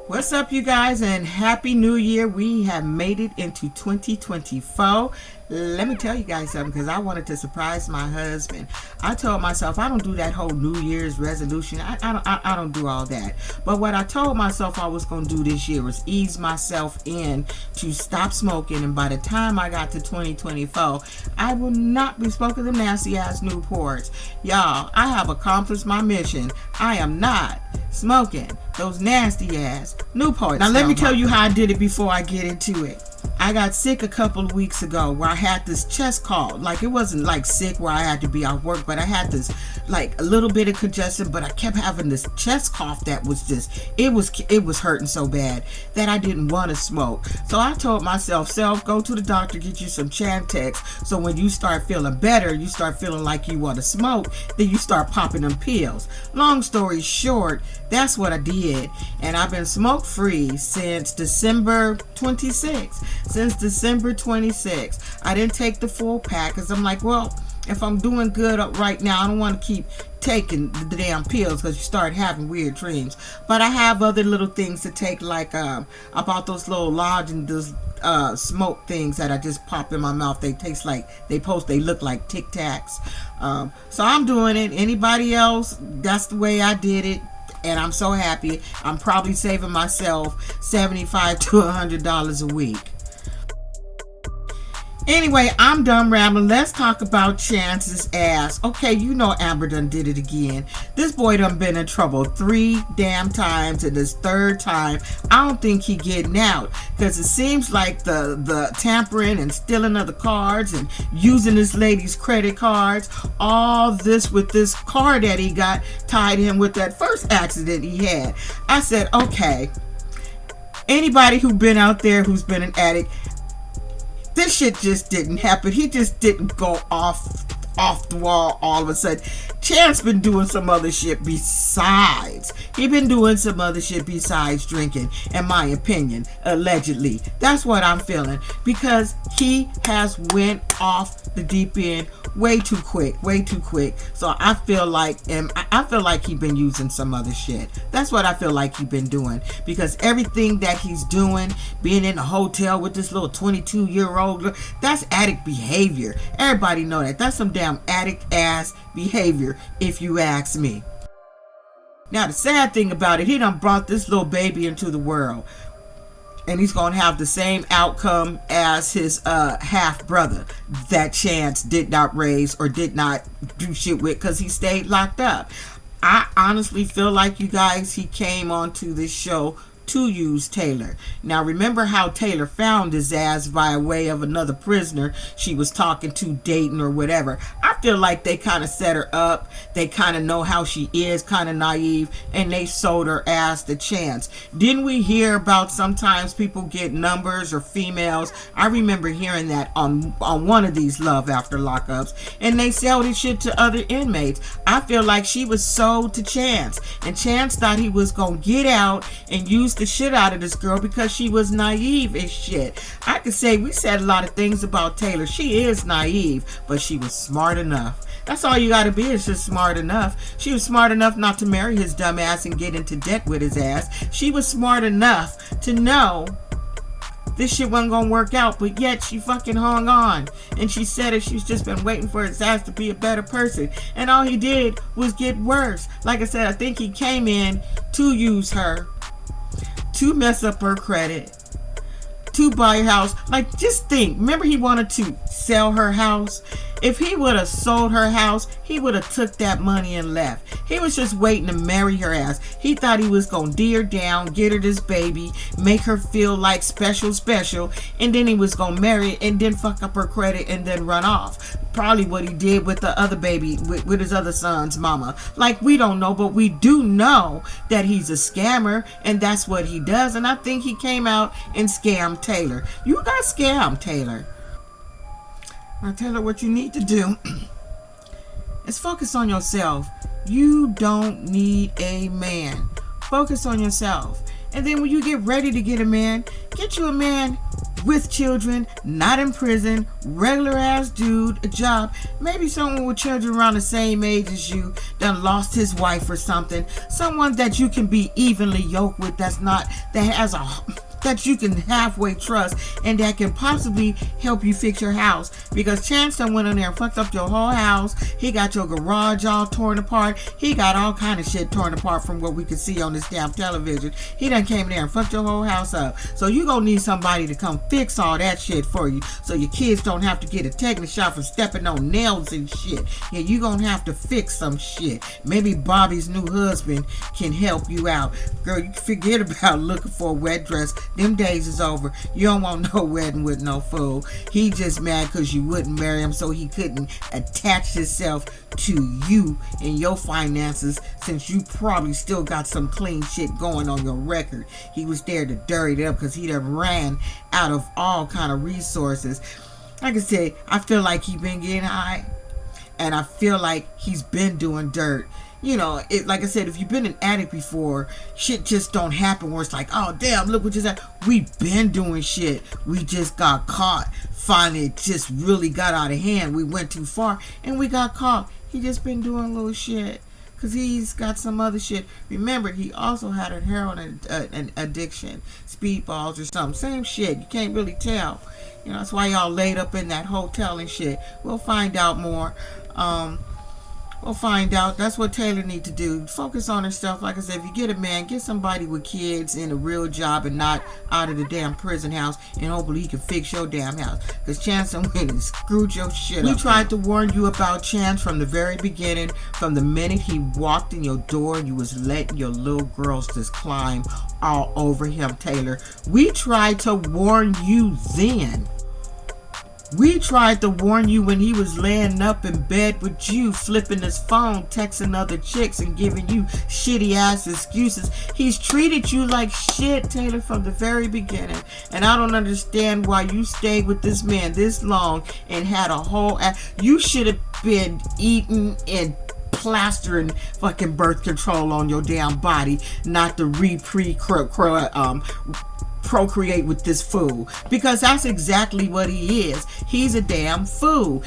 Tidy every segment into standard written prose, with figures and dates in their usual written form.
What's up, you guys, and happy new year. We have made it into 2024. Let me tell you guys something, because I wanted to surprise my husband. I told myself I don't do that whole New Year's resolution. I don't do all that. But what I told myself I was going to do this year was ease myself in to stop smoking, and by the time I got to 2024, I will not be smoking them nasty ass Newports. Y'all, I have accomplished my mission. I am not smoking those nasty ass Newports. Now let me tell you how I did it before I get into it. I got sick a couple of weeks ago where I had this chest cough. Like, it wasn't like sick where I had to be off work, but I had this like a little bit of congestion, but I kept having this chest cough that was just, it was hurting so bad that I didn't want to smoke. So I told myself, go to the doctor, get you some Chantix, so when you start feeling better, you start feeling like you want to smoke, then you start popping them pills. Long story short, that's what I did, and I've been smoke free since December 26th. Since December 26th. I didn't take the full pack because I'm like, well, if I'm doing good right now, I don't want to keep taking the damn pills because you start having weird dreams. But I have other little things to take, like I bought those little lozenges, smoke things that I just pop in my mouth. They taste like, they look like Tic Tacs. So I'm doing it. Anybody else, that's the way I did it. And I'm so happy. I'm probably saving myself $75 to $100 a week. Anyway, I'm done rambling. Let's talk about Chance's ass. Okay, you know Amber done did it again. This boy done been in trouble 3 damn times, and this 3rd time, I don't think he getting out. Because it seems like the tampering and stealing of the cards and using this lady's credit cards, all this with this car that he got tied him with that first accident he had. I said, okay, anybody who been out there who's been an addict, this shit just didn't happen. He just didn't go off the wall all of a sudden. Chance been doing some other shit besides. He been doing some other shit besides drinking, in my opinion, allegedly. That's what I'm feeling, because he has went off the deep end way too quick. So I feel like he been using some other shit. That's what I feel like he been doing, because everything that he's doing, being in a hotel with this little 22-year-old girl, that's addict behavior. Everybody know that. That's some damn addict ass behavior, if you ask me. Now the sad thing about it, he done brought this little baby into the world, and he's gonna have the same outcome as his half brother that Chance did not raise or did not do shit with, because he stayed locked up. I honestly feel like, you guys, he came onto this show to use Taylor. Now remember how Taylor found his ass via way of another prisoner she was talking to, dating or whatever. I feel like they kind of set her up. They kind of know how she is, kind of naive, and they sold her ass the Chance. Didn't we hear about sometimes people get numbers or females? I remember hearing that on one of these Love After Lockups, and they sell this shit to other inmates. I feel like she was sold to Chance, and Chance thought he was gonna get out and use the shit out of this girl because she was naive as shit. I could say we said a lot of things about Taylor. She is naive, but she was smart enough. That's all you gotta be, is just smart enough. She was smart enough not to marry his dumb ass and get into debt with his ass. She was smart enough to know this shit wasn't gonna work out, but yet she fucking hung on. And she said it, she's just been waiting for his ass to be a better person. And all he did was get worse. Like I said, I think he came in to use her, to mess up her credit, to buy a house. Like, just think, remember he wanted to sell her house? If he would have sold her house, he would have took that money and left. He was just waiting to marry her ass. He thought he was gonna dear her down, get her this baby, make her feel like special, and then he was gonna marry and then fuck up her credit and then run off. Probably what he did with the other baby, with his other son's mama. Like, we don't know, but we do know that he's a scammer, and that's what he does. And I think he came out and scammed Taylor. You got scammed, Taylor. Now, Taylor, what you need to do is focus on yourself. You don't need a man. Focus on yourself. And then when you get ready to get a man, get you a man with children, not in prison, regular ass dude, a job, maybe someone with children around the same age as you, done lost his wife or something, someone that you can be evenly yoked with, that you can halfway trust and that can possibly help you fix your house. Because Chance done went in there and fucked up your whole house. He got your garage all torn apart. He got all kind of shit torn apart from what we could see on this damn television. He done came in there and fucked your whole house up. So you gonna need somebody to come fix all that shit for you, so your kids don't have to get a tetanus shot for stepping on nails and shit. Yeah, you gonna have to fix some shit. Maybe Bobby's new husband can help you out. Girl, you forget about looking for a wet dress. Them days is over. You don't want no wedding with no fool. He just mad because you wouldn't marry him, so he couldn't attach himself to you and your finances, since you probably still got some clean shit going on your record. He was there to dirty it up because he done ran out of all kind of resources. Like I said, I feel like he been getting high, and I feel like he's been doing dirt. You know, like I said, if you've been an addict before, shit just don't happen where it's like, oh damn, look what just happened. We've been doing shit. We just got caught. Finally, it just really got out of hand. We went too far and we got caught. He just been doing little shit because he's got some other shit. Remember, he also had a heroin an addiction, speedballs or something. Same shit. You can't really tell. You know, that's why y'all laid up in that hotel and shit. We'll find out more. We'll find out. That's what Taylor need to do. Focus on herself. Like I said, if you get a man, get somebody with kids in a real job and not out of the damn prison house, and hopefully he can fix your damn house. Because Chance and Winnie screwed your shit up. We tried to warn you about Chance from the very beginning. From the minute he walked in your door, you was letting your little girls just climb all over him, Taylor. We tried to warn you then. We tried to warn you when he was laying up in bed with you, flipping his phone, texting other chicks, and giving you shitty ass excuses. He's treated you like shit, Taylor, from the very beginning. And I don't understand why you stayed with this man this long and had a whole you should have been eating and plastering fucking birth control on your damn body, not to procreate with this fool, because that's exactly what he is. He's a damn fool.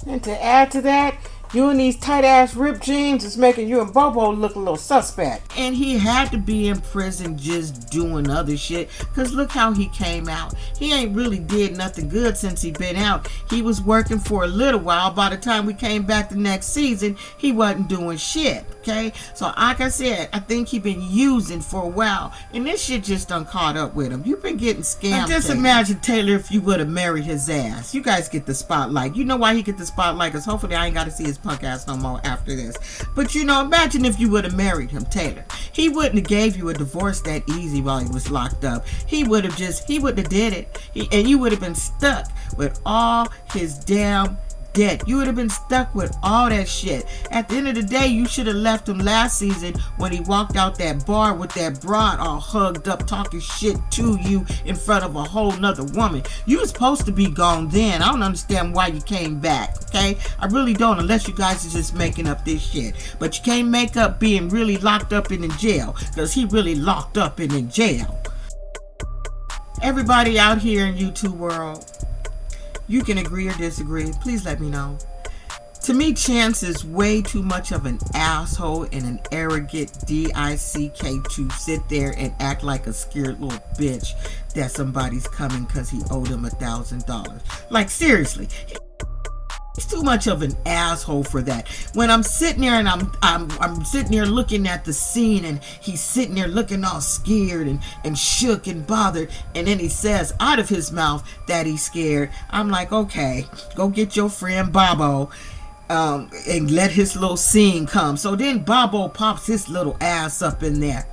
And to add to that, you in these tight ass ripped jeans is making you and Bobo look a little suspect. And he had to be in prison just doing other shit, because look how he came out. He ain't really did nothing good since he been out. He was working for a little while. By the time we came back the next season, he wasn't doing shit. Okay, so like I said, I think he been using for a while, and this shit just done caught up with him. You've been getting scammed. Now just imagine, Taylor, if you would have married his ass. You guys get the spotlight. You know why he get the spotlight? Because hopefully I ain't got to see his punk ass no more after this. But you know, imagine if you would have married him, Taylor. He wouldn't have gave you a divorce that easy while he was locked up. He wouldn't have did it, and you would have been stuck with all his damn debt. You would have been stuck with all that shit. At the end of the day, you should have left him last season when he walked out that bar with that broad all hugged up talking shit to you in front of a whole nother woman. You were supposed to be gone then. I don't understand why you came back, okay? I really don't, unless you guys are just making up this shit. But you can't make up being really locked up and in jail, because he really locked up and in jail. Everybody out here in YouTube world, you can agree or disagree. Please let me know. To me, Chance is way too much of an asshole and an arrogant dick to sit there and act like a scared little bitch that somebody's coming because he owed him $1,000. Like, seriously. He's too much of an asshole for that. When I'm sitting there and I'm sitting there looking at the scene, and he's sitting there looking all scared and shook and bothered, and then he says out of his mouth that he's scared. I'm like, okay, go get your friend Bobo and let his little scene come. So then Bobo pops his little ass up in there,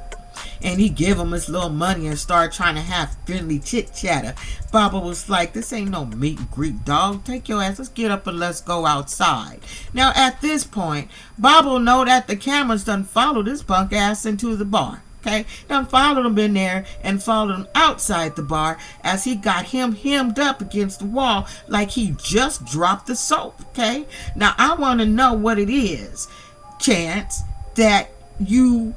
and he give him his little money and start trying to have friendly chit chatter. Baba was like, this ain't no meet and greet, dog. Take your ass, let's get up and let's go outside. Now at this point, Baba know that the cameras done followed this punk ass into the bar. Okay, done followed him in there and followed him outside the bar as he got him hemmed up against the wall like he just dropped the soap. Okay, now I want to know what it is, Chance, that you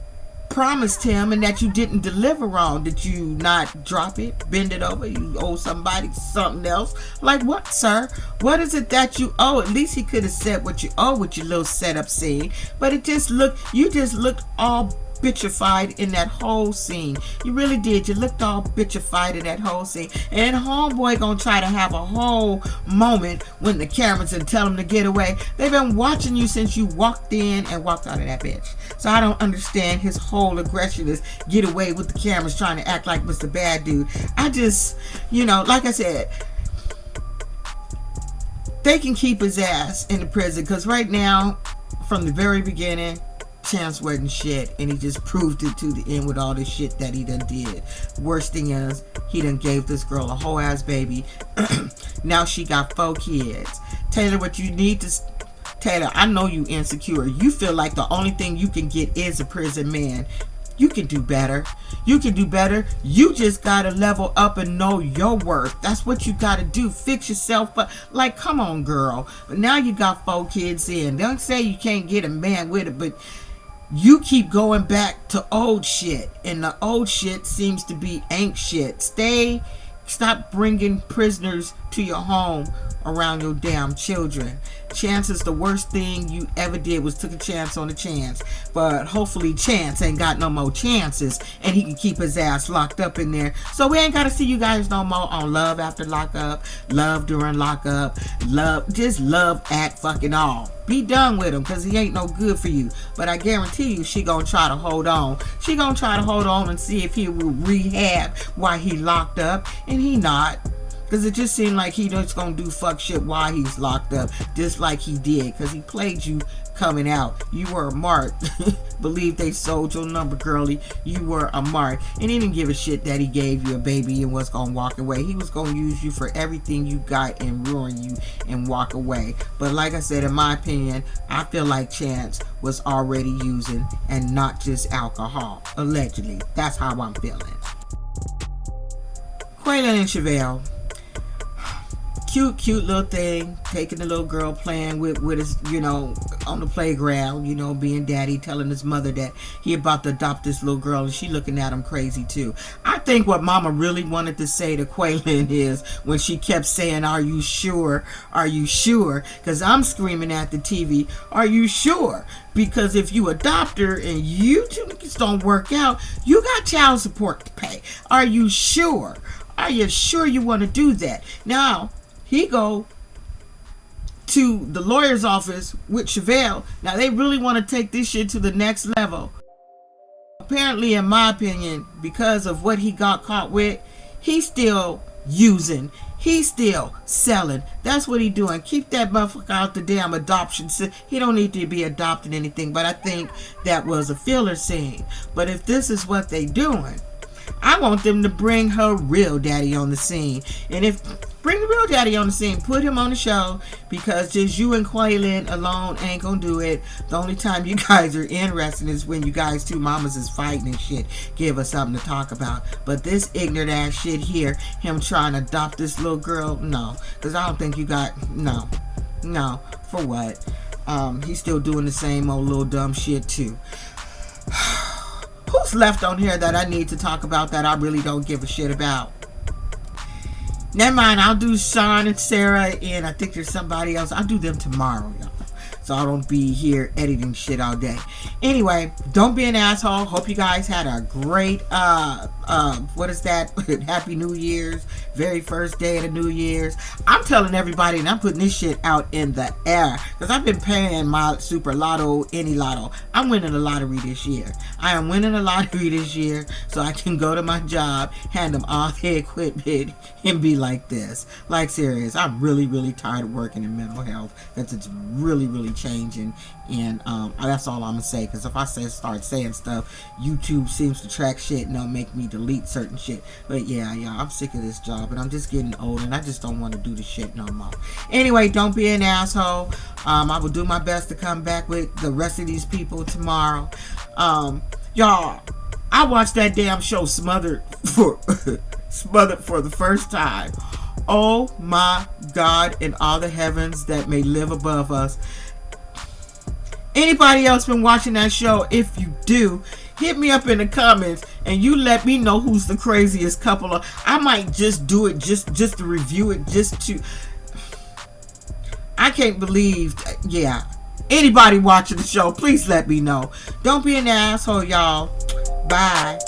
promised him and that you didn't deliver on. Did you not drop it, bend it over? You owe somebody something else? Like what, sir? What is it that you owe? At least he could have said what you owe with your little setup scene. But it just looked, you just looked all bitchified in that whole scene. You really did. You looked all bitchified in that whole scene. And homeboy gonna try to have a whole moment when the cameras and tell him to get away. They've been watching you since you walked in and walked out of that bitch. So I don't understand his whole aggression is get away with the cameras trying to act like Mr. Bad Dude. I just, you know, like I said, they can keep his ass in the prison because right now, from the very beginning, Chance wasn't shit, and he just proved it to the end with all this shit that he done did. Worst thing is, he done gave this girl a whole ass baby. Now she got 4 kids. Taylor, what you need to... Taylor, I know you insecure. You feel like the only thing you can get is a prison man. You can do better. You can do better. You just gotta level up and know your worth. That's what you gotta do. Fix yourself up. Like, come on, girl. But now you got 4 kids in. Don't say you can't get a man with it, but you keep going back to old shit, and the old shit seems to be ain't shit. Stop bringing prisoners to your home around your damn children. Chance is the worst thing you ever did was took a chance on a chance. But hopefully Chance ain't got no more chances and he can keep his ass locked up in there. So we ain't got to see you guys no more on Love After Lockup, Love During Lockup, just love at fucking all. Be done with him because he ain't no good for you. But I guarantee you she gonna try to hold on. She gonna try to hold on and see if he will rehab while he locked up, and he not. Because it just seemed like he just gonna do fuck shit while he's locked up, just like he did, because he played you coming out. You were a mark. Believe they sold your number, girly. You were a mark. And he didn't give a shit that he gave you a baby and was gonna walk away. He was gonna use you for everything you got and ruin you and walk away. But like I said, in my opinion, I feel like Chance was already using and not just alcohol. Allegedly. That's how I'm feeling. QUAYLON and SHAVEL. Cute little thing, taking the little girl playing with his, you know, on the playground, you know, being daddy, telling his mother that he about to adopt this little girl, and she looking at him crazy too. I think what mama really wanted to say to QUAYLON is when she kept saying, are you sure? Are you sure? Because I'm screaming at the TV, are you sure? Because if you adopt her and you two niggas don't work out, you got child support to pay. Are you sure? Are you sure you want to do that? Now, he go to the lawyer's office with SHAVEL. Now they really want to take this shit to the next level. Apparently, in my opinion, because of what he got caught with, he's still using. He's still selling. That's what he doing. Keep that motherfucker out the damn adoption. He don't need to be adopting anything. But I think that was a filler scene. But if this is what they doing, I want them to bring her real daddy on the scene. And if bring the real daddy on the scene, put him on the show, because just you and QUAYLON alone ain't gonna do it. The only time you guys are interested is when you guys two mamas is fighting and shit. Give us something to talk about. But this ignorant ass shit here, him trying to adopt this little girl, no. Because I don't think you got, no, for what? He's still doing the same old little dumb shit too. Who's left on here that I need to talk about that I really don't give a shit about? Never mind, I'll do Sean and Sarah, and I think there's somebody else. I'll do them tomorrow, y'all, so I don't be here editing shit all day. Anyway, don't be an asshole. Hope you guys had a great what is that? Happy New Year's. Very first day of the New Year's. I'm telling everybody, and I'm putting this shit out in the air, because I've been paying my Super Lotto, any lotto. I'm winning the lottery this year. I am winning the lottery this year, so I can go to my job, hand them all their equipment, and be like this. Like, serious. I'm really, really tired of working in mental health, because it's really, really changing. And that's all I'm gonna say, because if I start saying stuff, YouTube seems to track shit and they'll make me delete certain shit. But yeah, I'm sick of this job, and I'm just getting old, and I just don't want to do the shit no more. Anyway, don't be an asshole. I will do my best to come back with the rest of these people tomorrow. Y'all, I watched that damn show Smothered for the first time. Oh my God, in all the heavens that may live above us. Anybody else been watching that show? If you do, hit me up in the comments and you let me know who's the craziest couple. I might just do it just to review it, just to. I can't believe, yeah. Anybody watching the show, please let me know. Don't be an asshole, y'all. Bye.